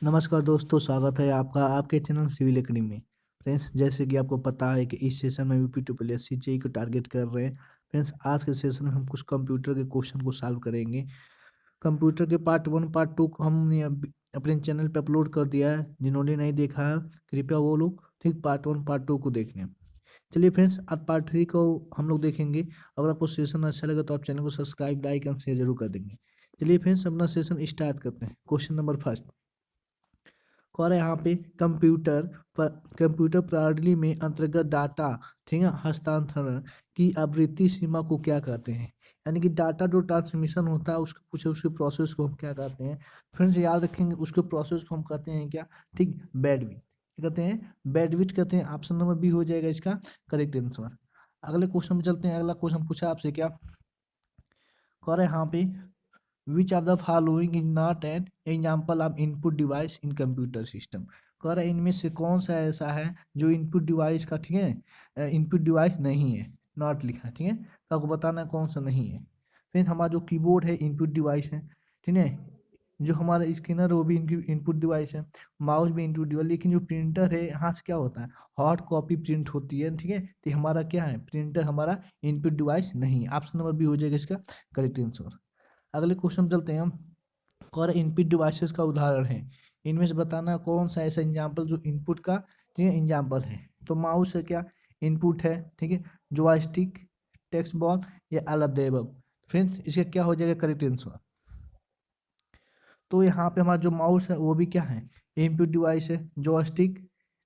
नमस्कार दोस्तों, स्वागत है आपका आपके चैनल सिविल एकेडमी में। फ्रेंड्स, जैसे कि आपको पता है कि इस सेशन में यूपी ट्रिपल जेईई को टारगेट कर रहे हैं। फ्रेंड्स, आज के सेशन में हम कुछ कंप्यूटर के क्वेश्चन को सॉल्व करेंगे। कंप्यूटर के पार्ट 1 पार्ट 2 को हमने अपने चैनल पे अपलोड कर दिया है। जिन्होंने नहीं देखा है कृपया वो लोग ठीक पार्ट 1 पार्ट 2 को देख लें। चलिए फ्रेंड्स, आज पार्ट 3 को हम लोग देखेंगे। अगर आपको सेशन अच्छा लगे तो आप चैनल को सब्सक्राइब, लाइक एंड शेयर जरूर कर देंगे। चलिए फ्रेंड्स, अपना सेशन स्टार्ट करते हैं। क्वेश्चन नंबर फर्स्ट और यहाँ पे कंप्यूटर प्रणाली में अंतर्गत डाटा, ठीक है, हस्तांतरण की आवृत्ति सीमा को क्या कहते हैं। यानी कि डाटा जो ट्रांसमिशन होता है उसको पूछे, उसके प्रोसेस को हम क्या कहते हैं। फ्रेंड्स, याद रखेंगे उसके प्रोसेस को हम कहते हैं क्या, ठीक, बैंडविड्थ। क्या कहते हैं? बैंडविड्थ कहते हैं। ऑप्शन नंबर बी हो जाएगा इसका करेक्ट आंसर। अगले क्वेश्चन में चलते हैं। अगला क्वेश्चन पूछा आपसे क्या कर यहाँ पे, which are the following is not an example of input device in computer system. कह रहा है इनमें से कौन सा ऐसा है जो इनपुट डिवाइस का, ठीक है, इनपुट डिवाइस नहीं है। नॉट लिखा है, ठीक है, तो आपको बताना है कौन सा नहीं है। फिर हमारा जो कीबोर्ड है इनपुट डिवाइस है, ठीक है। जो हमारा स्कैनर वो भी इनपुट डिवाइस है। माउस भी इनपुट डिवाइस। लेकिन जो प्रिंटर है यहाँ से क्या होता है, हार्ड कॉपी प्रिंट होती है, ठीक है। तो हमारा क्या है, प्रिंटर हमारा इनपुट डिवाइस नहीं है। ऑप्शन नंबर बी हो जाएगा इसका करेक्ट आंसर। अगले क्वेश्चन चलते हैं हम। और इनपुट डिवाइसेस का उदाहरण है, इनमें से बताना कौन सा ऐसा एग्जाम्पल जो इनपुट का, ठीक है, एग्जाम्पल है। तो माउस है क्या, इनपुट है, ठीक है। जॉयस्टिक, टेक्स्ट बॉल या all of the above. Friends, इसका क्या हो जाएगा करेक्ट आंसर। तो यहाँ पे हमारा जो माउस है वो भी क्या है, इनपुट डिवाइस है। जॉयस्टिक,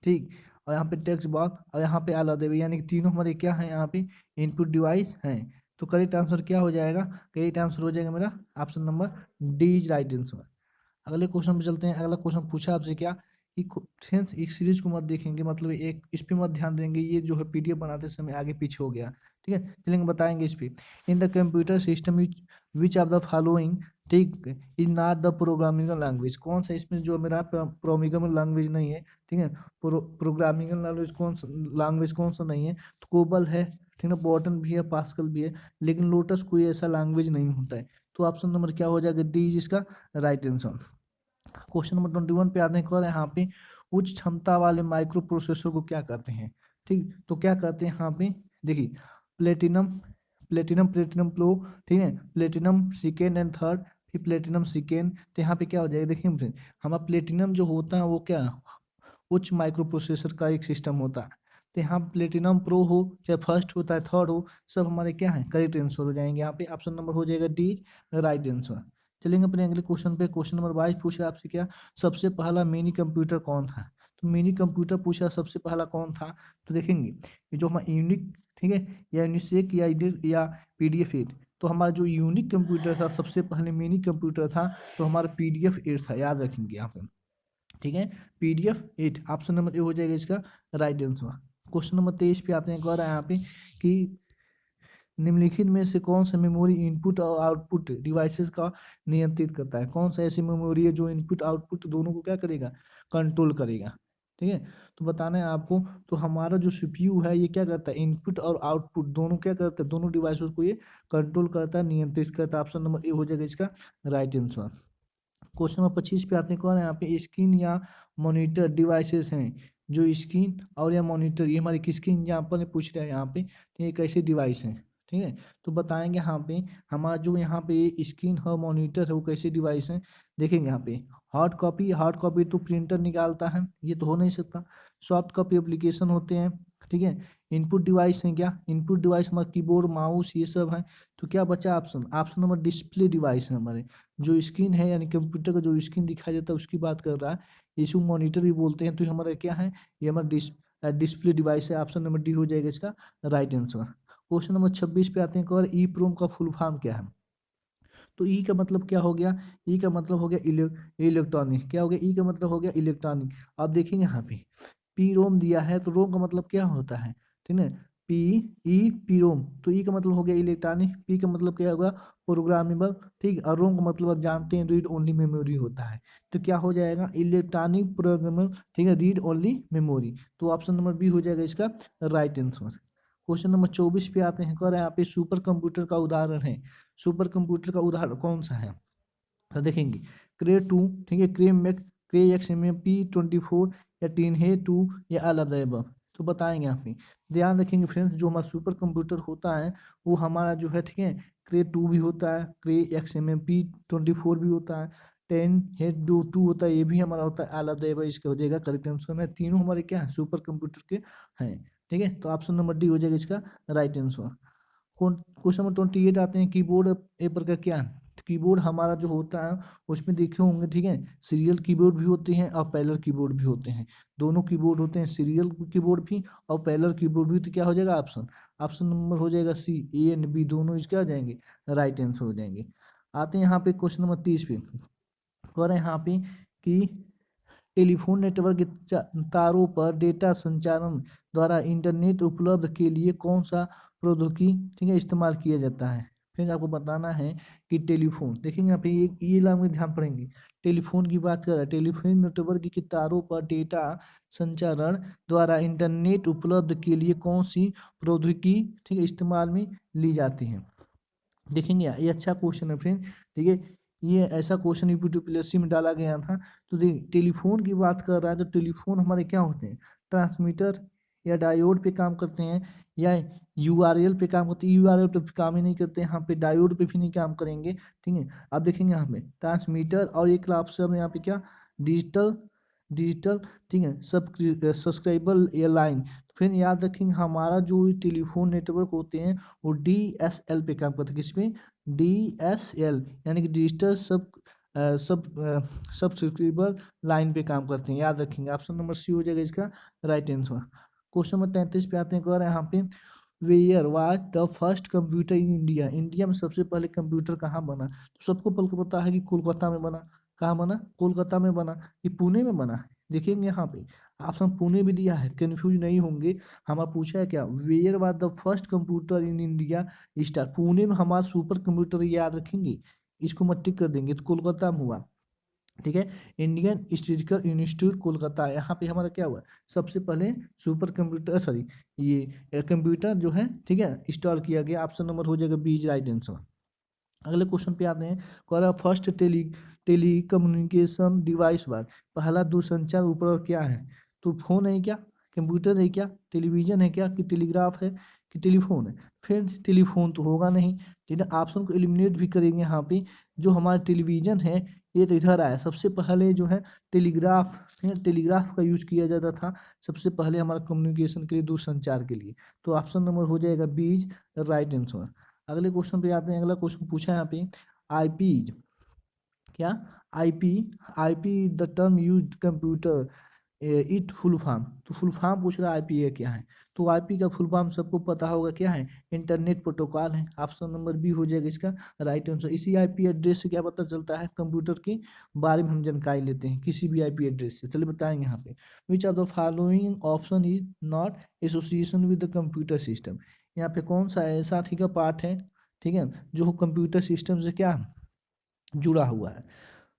ठीक, और यहाँ पे टेक्स्ट बॉल और यहाँ पे ऑल ऑफ द अबव, यानी कि तीनों हमारे क्या है यहाँ पे इनपुट डिवाइस हैं। तो करेक्ट आंसर क्या हो जाएगा, करेक्ट आंसर हो जाएगा मेरा option number D is right answer. अगले क्वेश्चन पे चलते हैं। अगला क्वेश्चन पूछा आपसे क्या कि फ्रेंड्स एक सीरीज को मत देखेंगे, मतलब एक इस पे मत ध्यान देंगे, ये जो है पीडीएफ बनाते समय आगे पीछे हो गया, ठीक है। चलेंगे बताएंगे इस पे। In the computer system which of the following, ठीक, is not the programming language. कौन सा इसमें जो मेरा प्रोग्रामिंग लैंग्वेज नहीं है, ठीक है। प्रोग्रामिंग लैंग्वेज कौन सा नहीं है, तो कोबल है, ठीक है, बॉटन भी है, पास्कल भी है। लेकिन लोटस कोई ऐसा लैंग्वेज नहीं होता है। तो ऑप्शन नंबर क्या हो जाएगा, डी इसका राइट आंसर। क्वेश्चन नंबर 21 पे आते हैं। कह रहे हैं यहाँ पे उच्च क्षमता वाले माइक्रो प्रोसेसर को क्या कहते हैं, ठीक। तो क्या कहते हैं यहाँ पे, देखिए, प्लेटिनम, प्लेटिनम प्रो, ठीक है, प्लेटिनम सेकेंड एंड थर्ड, फिर प्लेटिनम सेकेंड। तो यहाँ पे क्या हो जाएगा, देखिए फ्रेंड, हमारा प्लेटिनम जो होता है वो क्या, उच्च माइक्रो प्रोसेसर का एक सिस्टम होता है। तो यहाँ प्लेटिनम प्रो हो चाहे फर्स्ट हो चाहे थर्ड हो, सब हमारे क्या है करेक्ट आंसर हो जाएंगे। यहाँ पे ऑप्शन नंबर हो जाएगा डी राइट आंसर। चलेंगे अपने अगले क्वेश्चन पे। क्वेश्चन नंबर 22 पूछा आपसे क्या, सबसे पहला मिनी कंप्यूटर कौन था। तो मिनी कंप्यूटर पूछा सबसे पहला कौन था, तो देखेंगे ये जो हमारा यूनिक, ठीक है, या यूनिसेक या पीडीएफ 8। तो हमारा जो यूनिक कंप्यूटर था सबसे पहले मिनी कंप्यूटर था, तो हमारा पीडीएफ 8 था, याद रखेंगे यहाँ पे, ठीक है। पीडीएफ 8 ऑप्शन नंबर ए हो जाएगा इसका राइट आंसर। क्वेश्चन नंबर 23 पे आते हैं। कह रहा है यहाँ पे कि निम्नलिखित में से कौन सा मेमोरी इनपुट और आउटपुट डिवाइसेस का नियंत्रित करता है। कौन सा ऐसी मेमोरी है जो इनपुट आउटपुट दोनों को क्या करेगा, कंट्रोल करेगा, ठीक है। तो बताना है आपको। तो हमारा जो सीपीयू है ये क्या करता है, इनपुट और आउटपुट दोनों क्या करता है, दोनों डिवाइसेस को ये कंट्रोल करता है, नियंत्रित करता है। ऑप्शन नंबर ए हो जाएगा इसका राइट आंसर। क्वेश्चन नंबर 25 पे आते हैं। कौन है यहाँ पे, स्क्रीन या मॉनिटर डिवाइसेस हैं जो स्क्रीन और या मॉनिटर, ये हमारे किसके एग्जाम्पल में पूछ रहे हैं यहाँ पे, तो ये कैसे डिवाइस हैं, ठीक है। तो बताएंगे यहाँ पे हमारा जो यहाँ पे स्क्रीन है मॉनिटर है वो कैसे डिवाइस हैं। देखेंगे यहाँ पे हार्ड कॉपी तो प्रिंटर निकालता है, ये तो हो नहीं सकता। सॉफ्ट कॉपी एप्लीकेशन होते हैं, ठीक है। इनपुट डिवाइस हैं क्या, इनपुट डिवाइस हमारा कीबोर्ड माउस ये सब है। तो क्या बचा option, option number display device है हमारे, जो स्क्रीन है यानी कंप्यूटर का जो स्क्रीन दिखाई देता है उसकी बात कर रहा है। इसको मॉनिटर भी बोलते हैं। तो ये हमारा क्या है, ये हमारा डिस्प्ले डिवाइस है। ऑप्शन नंबर डी हो जाएगा इसका राइट आंसर। क्वेश्चन नंबर 26 पे आते हैं। और ई प्रोम का फुल फॉर्म क्या है। तो ई का मतलब क्या हो गया, ई का मतलब हो गया इलेक्ट्रॉनिक। क्या हो गया, ई का मतलब हो गया इलेक्ट्रॉनिक। आप देखेंगे यहाँ पे पी रोम दिया है, तो रोम का मतलब क्या होता है, ठीक है, पी ई पी रोम। तो ई का मतलब हो गया इलेक्ट्रॉनिक, पी का मतलब क्या होगा प्रोग्रामेबल, ठीक, और रोम का मतलब आप जानते हैं रीड ओनली मेमोरी होता है। तो क्या हो जाएगा इलेक्ट्रॉनिक प्रोग्रामेबल, ठीक है, रीड ओनली मेमोरी। तो ऑप्शन नंबर बी हो जाएगा इसका राइट आंसर। क्वेश्चन नंबर 24 पे आते हैं। कह रहे हैं यहाँ पे सुपर कंप्यूटर का उदाहरण है। सुपर कंप्यूटर का उदाहरण कौन सा है? तो देखेंगे क्रे 2, ठीक है, क्रे मैक, क्रे एक्स एम एम P24 या टीन हे 2 या ऑल ऑफ द अबव। तो बताएंगे यहाँ पे। ध्यान रखेंगे फ्रेंड्स, जो हमारा सुपर कंप्यूटर होता है वो हमारा जो है, ठीक है, क्रे 2 भी होता है, क्रे एक्स एम एम P24 भी होता है, 10 हेड 2 होता है, ये भी हमारा होता है, ऑल ऑफ द अबव इसका हो जाएगा करेक्ट आंसर में। तीनों हमारे क्या है, सुपर कंप्यूटर के हैं। ठीक है, तो ऑप्शन नंबर डी हो जाएगा इसका राइट आंसर। क्वेश्चन नंबर 28 आते हैं। कीबोर्ड पेपर का क्या है? कीबोर्ड हमारा जो होता है उसमें देखे होंगे, ठीक है, सीरियल कीबोर्ड भी होते हैं और पैरेलल कीबोर्ड भी होते हैं। दोनों कीबोर्ड होते हैं, सीरियल कीबोर्ड भी और पैरेलल कीबोर्ड भी। तो क्या हो जाएगा ऑप्शन? ऑप्शन नंबर हो जाएगा सी, ए एंड बी दोनों इसके आ जाएंगे, राइट आंसर हो जाएंगे। आते हैं यहाँ पे क्वेश्चन नंबर 30 पे। कह रहे हैं यहाँ पे कि टेलीफोन नेटवर्क के तारों पर डेटा संचारण द्वारा इंटरनेट उपलब्ध के लिए कौन सा प्रौद्योगिकी, ठीक है, इस्तेमाल किया जाता है? फिर आपको बताना है कि टेलीफोन, देखेंगे यहाँ पे ये लाइन में ध्यान पड़ेंगे। टेलीफोन की बात कर रहा है, टेलीफोन नेटवर्क के तारों पर डेटा संचारण द्वारा इंटरनेट उपलब्ध के लिए कौन सी प्रौद्योगिकी, ठीक है, इस्तेमाल में ली जाती है? देखेंगे ये अच्छा क्वेश्चन है फ्रेंड, ठीक है, ये ऐसा क्वेश्चन यूपीपीएससी में डाला गया था। तो टेलीफोन की बात कर रहा है, तो टेलीफोन हमारे क्या होते हैं? ट्रांसमीटर या डायोड पे काम करते हैं, या यूआरएल पे काम करते हैं? यूआरएल पे काम ही नहीं करते, यहाँ पे डायोड पे भी नहीं काम करेंगे। ठीक है, अब देखेंगे यहाँ पे ट्रांसमीटर और एक ऑप्शन यहाँ पे क्या, डिजिटल, डिजिटल, ठीक है, सब सब्सक्राइबल या लाइन। फिर याद रखेंगे हमारा जो टेलीफोन नेटवर्क होते हैं वो DSL पे काम करते हैं। किस पे? DSL, यानी कि डिजिटल सब्सक्राइबर लाइन पे काम करते हैं, याद रखेंगे। ऑप्शन नंबर सी हो जाएगा इसका राइट आंसर। क्वेश्चन नंबर 33 पे आते हैं। कह रहे हैं यहाँ पे where was the first computer in India? India में सबसे पहले कंप्यूटर कहाँ बना? तो सबको पल को पता है कि कोलकाता में बना। कहाँ बना? कोलकाता में बना। कि पुणे में बना? देखेंगे यहाँ पे ऑप्शन पुणे भी दिया है, कंफ्यूज नहीं होंगे। हमारा पूछा है क्या, where was the first computer in India start? Pune में हमारा सुपर कंप्यूटर, याद रखेंगे, इसको मत टिक कर देंगे, तो कोलकाता में हुआ। ठीक है, इंडियन स्टेटिस्टिकल इंस्टीट्यूट कोलकाता, यहाँ पे हमारा क्या हुआ, सबसे पहले सुपर कंप्यूटर, सॉरी, ये कंप्यूटर जो है, ठीक है, इंस्टॉल किया गया। ऑप्शन नंबर हो जाएगा बी राइट आंसर। अगले क्वेश्चन पे आते हैं। कह रहा फर्स्ट टेली कम्युनिकेशन डिवाइस बात, पहला दूरसंचार उपकरण क्या है? तो फोन है क्या, कंप्यूटर है क्या, टेलीविजन है क्या, कि टेलीग्राफ है, कि टेलीफोन है? फिर टेलीफोन तो होगा नहीं, ठीक है, ऑप्शन को एलिमिनेट भी करेंगे यहाँ पे। जो हमारा टेलीविजन है ये तो इधर आया, सबसे पहले जो है टेलीग्राफ, टेलीग्राफ का यूज किया जाता था सबसे पहले हमारा कम्युनिकेशन के लिए, दूरसंचार के लिए। तो ऑप्शन नंबर हो जाएगा बीज राइट आंसर। अगले क्वेश्चन पे आते हैं। अगला क्वेश्चन पूछा है यहाँ पे, आईपी क्या, IP, IP the term used computer it full form. तो फुल फॉर्म पूछ रहा है आईपी है क्या है? तो आईपी का फुल फॉर्म सबको पता होगा क्या है, इंटरनेट प्रोटोकॉल है। ऑप्शन नंबर बी हो जाएगा इसका राइट आंसर। इसी आईपी एड्रेस से क्या पता चलता है, कंप्यूटर के बारे में हम जानकारी लेते हैं किसी भी आईपी एड्रेस से। चलिए बताएंगे यहाँ पे, विच of the following option is not association with the computer system? यहाँ पे कौन सा ऐसा, ठीक है, पार्ट है, ठीक है, जो कंप्यूटर सिस्टम से क्या जुड़ा हुआ है?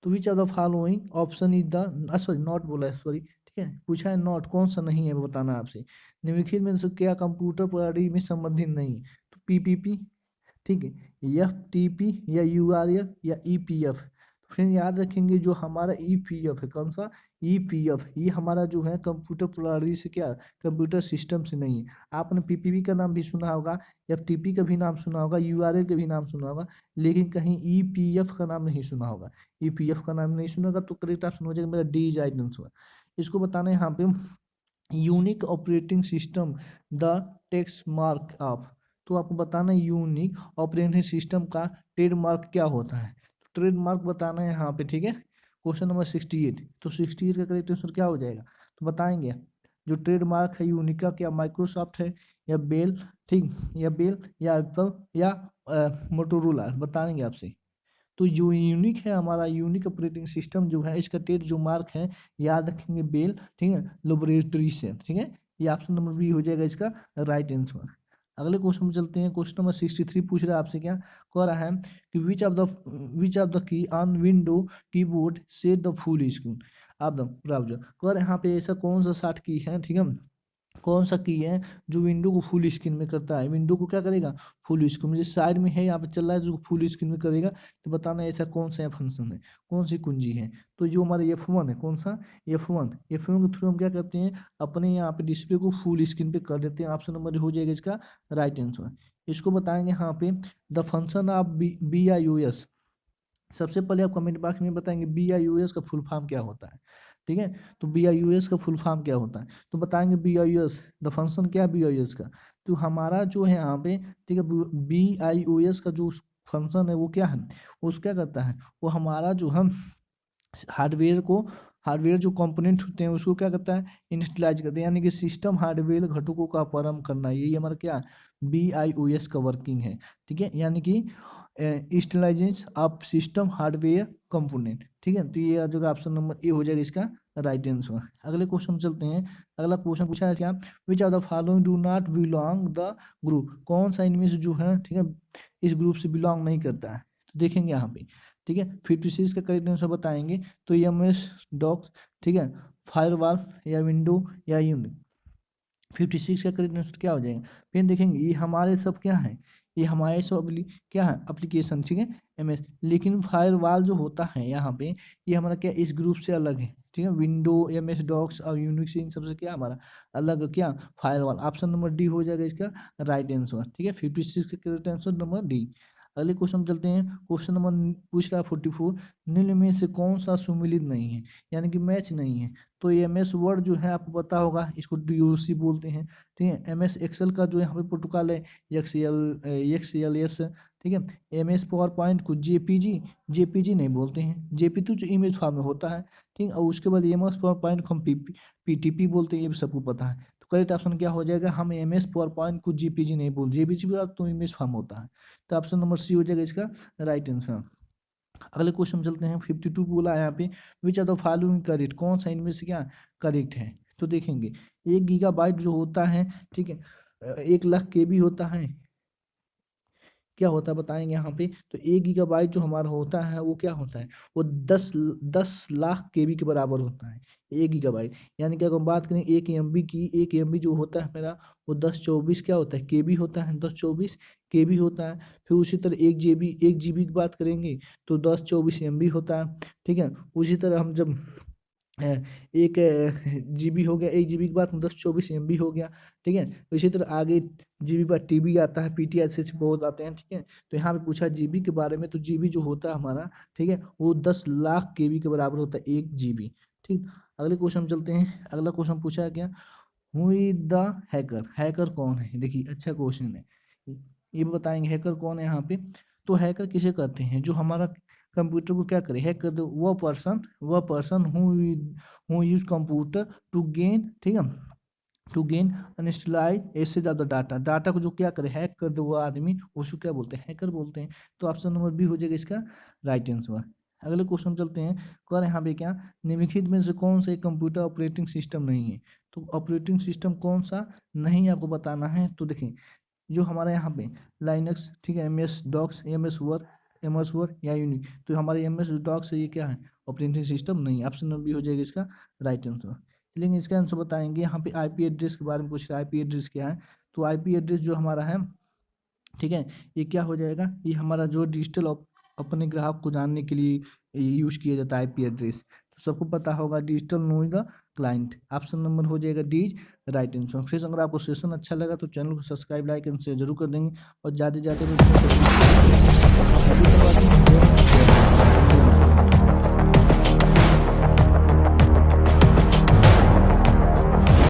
तो विच of the following option is the, sorry not बोला है, सॉरी, ठीक है, पूछा है नॉट, कौन सा नहीं है वो बताना आपसे। निम्नलिखित में से क्या कंप्यूटर प्रणाली में संबंधित नहीं है? तो पीपीपी, ठीक है, एफटीपी या यूआरएल या ईपीएफ? फिर याद रखेंगे जो हमारा ईपीएफ है, कौन सा, ईपीएफ, ये हमारा जो है कंप्यूटर प्रणाली से क्या, कंप्यूटर सिस्टम से नहीं है। आपने पीपीपी का नाम भी सुना होगा, एफटीपी का भी नाम सुना होगा, यूआरएल का भी नाम सुना होगा, लेकिन कहीं ईपीएफ का नाम नहीं सुना होगा। ईपीएफ का नाम नहीं सुना होगा तो करेक्ट ऑप्शन हो जाएगा मेरा डी राइट आंसर। इसको बताना है यहाँ पे, unique operating system the text mark of. तो आपको बताना है यूनिक ऑपरेटिंग सिस्टम का ट्रेडमार्क क्या होता है? तो ट्रेडमार्क बताना है यहाँ पे, ठीक है। क्वेश्चन नंबर 68, तो 68 का करेक्ट आंसर क्या हो जाएगा? तो बताएंगे जो ट्रेडमार्क है यूनिका, क्या माइक्रोसॉफ्ट है या बेल, ठीक, या बेल या एप्पल या मोटोरोला, बताएंगे आपसे। तो जो यूनिक है हमारा, यूनिक ऑपरेटिंग सिस्टम जो है, इसका ट्रेड जो मार्क है, याद रखेंगे बेल, ठीक है, लेबोरेटरी से, ठीक है, ये ऑप्शन नंबर बी हो जाएगा इसका राइट आंसर। अगले क्वेश्चन में चलते हैं। क्वेश्चन नंबर 63 पूछ रहा है आपसे, क्या कह रहा है कि विच of the key on window keyboard set the full screen of the browser? कह रहे हैं यहाँ पे ऐसा कौन सा शॉर्ट की है, ठीक है, कौन सा की है जो विंडो को फुल स्क्रीन में करता है, विंडो को क्या करेगा, फुल स्क्रीन में। जैसे साइड में है यहाँ पे चल रहा है जो फुल स्क्रीन में करेगा, तो बताना ऐसा कौन सा फंक्शन है, कौन सी कुंजी है। तो जो हमारा F1 है, कौन सा F1 के थ्रू हम क्या करते हैं, अपने यहाँ पे डिस्प्ले को फुल स्क्रीन पे कर देते हैं। ऑप्शन नंबर हो जाएगा इसका राइट आंसर। इसको बताएंगे यहाँ पे द फंक्शन ऑफ BIOS। सबसे पहले आप कमेंट बॉक्स में बताएंगे BIOS का फुल फॉर्म क्या होता है, ठीक है। तो BIOS का फुल फॉर्म क्या होता है, तो बताएंगे BIOS द फंक्शन क्या है BIOS का। तो हमारा जो है यहाँ पे, ठीक है, BIOS का जो फंक्शन है वो क्या है, वो क्या करता है, वो हमारा जो हम हार्डवेयर जो कंपोनेंट होते हैं उसको क्या करता है, इंस्टलाइज करते हैं, यानी कि सिस्टम हार्डवेयर घटकों का प्रारंभ करना, यही हमारा क्या BIOS का वर्किंग है, ठीक है। यानी कि इंस्टलाइजेशन ऑफ सिस्टम हार्डवेयर कंपोनेंट, ठीक है। तो ये आ जाएगा ऑप्शन नंबर ए हो जाएगा इसका राइट आंसर। अगले क्वेश्चन चलते हैं। अगला क्वेश्चन पूछा है क्या, which are the following do not belong the group, कौन सा इनमें से जो है, ठीक है, इस ग्रुप से बिलोंग नहीं करता है। तो देखेंगे यहाँ पे, ठीक है, 56 का करेक्ट आंसर बताएंगे तो MS डॉक्स, ठीक है, फायरवॉल या विंडो या यूनिक। 56 का करेक्ट आंसर क्या हो जाएगा, फिर देखेंगे ये हमारे सब क्या है, ये हमारे सब क्या है एप्लीकेशन, ठीक है, MS। लेकिन फायरवॉल जो होता है यहाँ पे, ये हमारा क्या इस ग्रुप से अलग है, ठीक है। विंडो MS डॉक्स और यूनिक्स इन सबसे क्या हमारा अलग क्या फायरवॉल। ऑप्शन नंबर डी हो जाएगा इसका राइट आंसर, ठीक है। 56 का करेक्ट आंसर नंबर डी। अगले क्वेश्चन चलते हैं। क्वेश्चन नंबर पूछ रहा है 44, निम्न में से कौन सा सुमिलित नहीं है, यानी कि मैच नहीं है। तो MS वर्ड जो है आपको पता होगा, इसको DOC बोलते हैं, ठीक है। MS एक्सेल का जो यहाँ पे प्रोटोकॉल है XLS, ठीक है। MS पावर पॉइंट को JPG नहीं बोलते हैं, JPG तो जो इमेज फॉर्म में होता है, ठीक है। और उसके बाद MS पावर पॉइंट को हम PTP बोलते हैं, ये भी सबको पता है। तो करेक्ट ऑप्शन क्या हो जाएगा, हम MS पावर पॉइंट को JPG नहीं बोलते, JPG तो इमेज फॉर्म होता है। तो ऑप्शन नंबर सी हो जाएगा इसका राइट आंसर। अगले क्वेश्चन चलते हैं। 52 बोला है यहाँ पे, which are the following correct, कौन सा इनमें से क्या करेक्ट है। तो देखेंगे 1 GB जो होता है, ठीक है, 1 लाख KB होता है, क्या होता है बताएंगे यहाँ पे। तो 1 GB जो हमारा होता है वो क्या होता है, वो 10 लाख KB के बराबर होता है 1 GB। यानी कि अगर हम बात करें 1 MB की, 1 MB जो होता है मेरा, वो 1024 क्या होता है KB होता है, 1024 KB होता है। फिर उसी तरह 1 GB की बात करेंगे तो 1024 MB होता है, ठीक है। उसी तरह हम जब है 1 GB हो गया, 1 GB के बाद 1024 MB हो गया, ठीक है। तो इसी तरह आगे GB पर TB आता है, PTSH बहुत आते हैं, ठीक है। तो यहाँ पे पूछा GB के बारे में, तो GB जो होता है हमारा, ठीक है, वो 10 लाख KB के बराबर होता है 1 GB, ठीक। अगले क्वेश्चन चलते हैं। अगला क्वेश्चन पूछा है क्या, who is the hacker, hacker कौन है। देखिए अच्छा क्वेश्चन है, ये बताएंगे हैकर कौन है यहाँ पे। तो हैकर किसे कहते हैं, जो हमारा कंप्यूटर को क्या करे, हैक कर दो, वह person who use computer to gain, ठीक है, टू गेन अनस्टलाइज ऐसे ज़्यादा डाटा को जो क्या करे हैक कर दे वो आदमी, उसको क्या बोलते हैं, हैकर बोलते हैं। तो ऑप्शन नंबर बी हो जाएगा इसका राइट आंसर। अगले क्वेश्चन चलते हैं। कह रहे यहाँ पे क्या, निम्नलिखित में से कौन सा एक कंप्यूटर ऑपरेटिंग सिस्टम नहीं है। तो ऑपरेटिंग सिस्टम कौन सा नहीं आपको बताना है। तो देखें जो हमारे यहाँ पे लाइनक्स, ठीक है, MS डॉक्स, MS वर्ड या यूनिक। तो हमारे MS डॉक्स से ये क्या है ऑपरेटिंग सिस्टम नहीं। ऑप्शन नंबर बी हो जाएगा इसका राइट आंसर। चलिए इसका आंसर बताएंगे। यहाँ पे IP एड्रेस के बारे में पूछ रहा है, IP एड्रेस क्या है। तो IP एड्रेस जो हमारा है, ठीक है, ये क्या हो जाएगा, ये हमारा जो डिजिटल अपने ग्राहक को जानने के लिए यूज किया जाता है IP एड्रेस। तो सबको पता होगा digital knowing the client. Option number हो जाएगा डी राइट आंसर। फिर अगर आपको सेशन अच्छा लगा तो चैनल को सब्सक्राइब लाइक एंड शेयर जरूर कर देंगे और ज़्यादा से ज़्यादा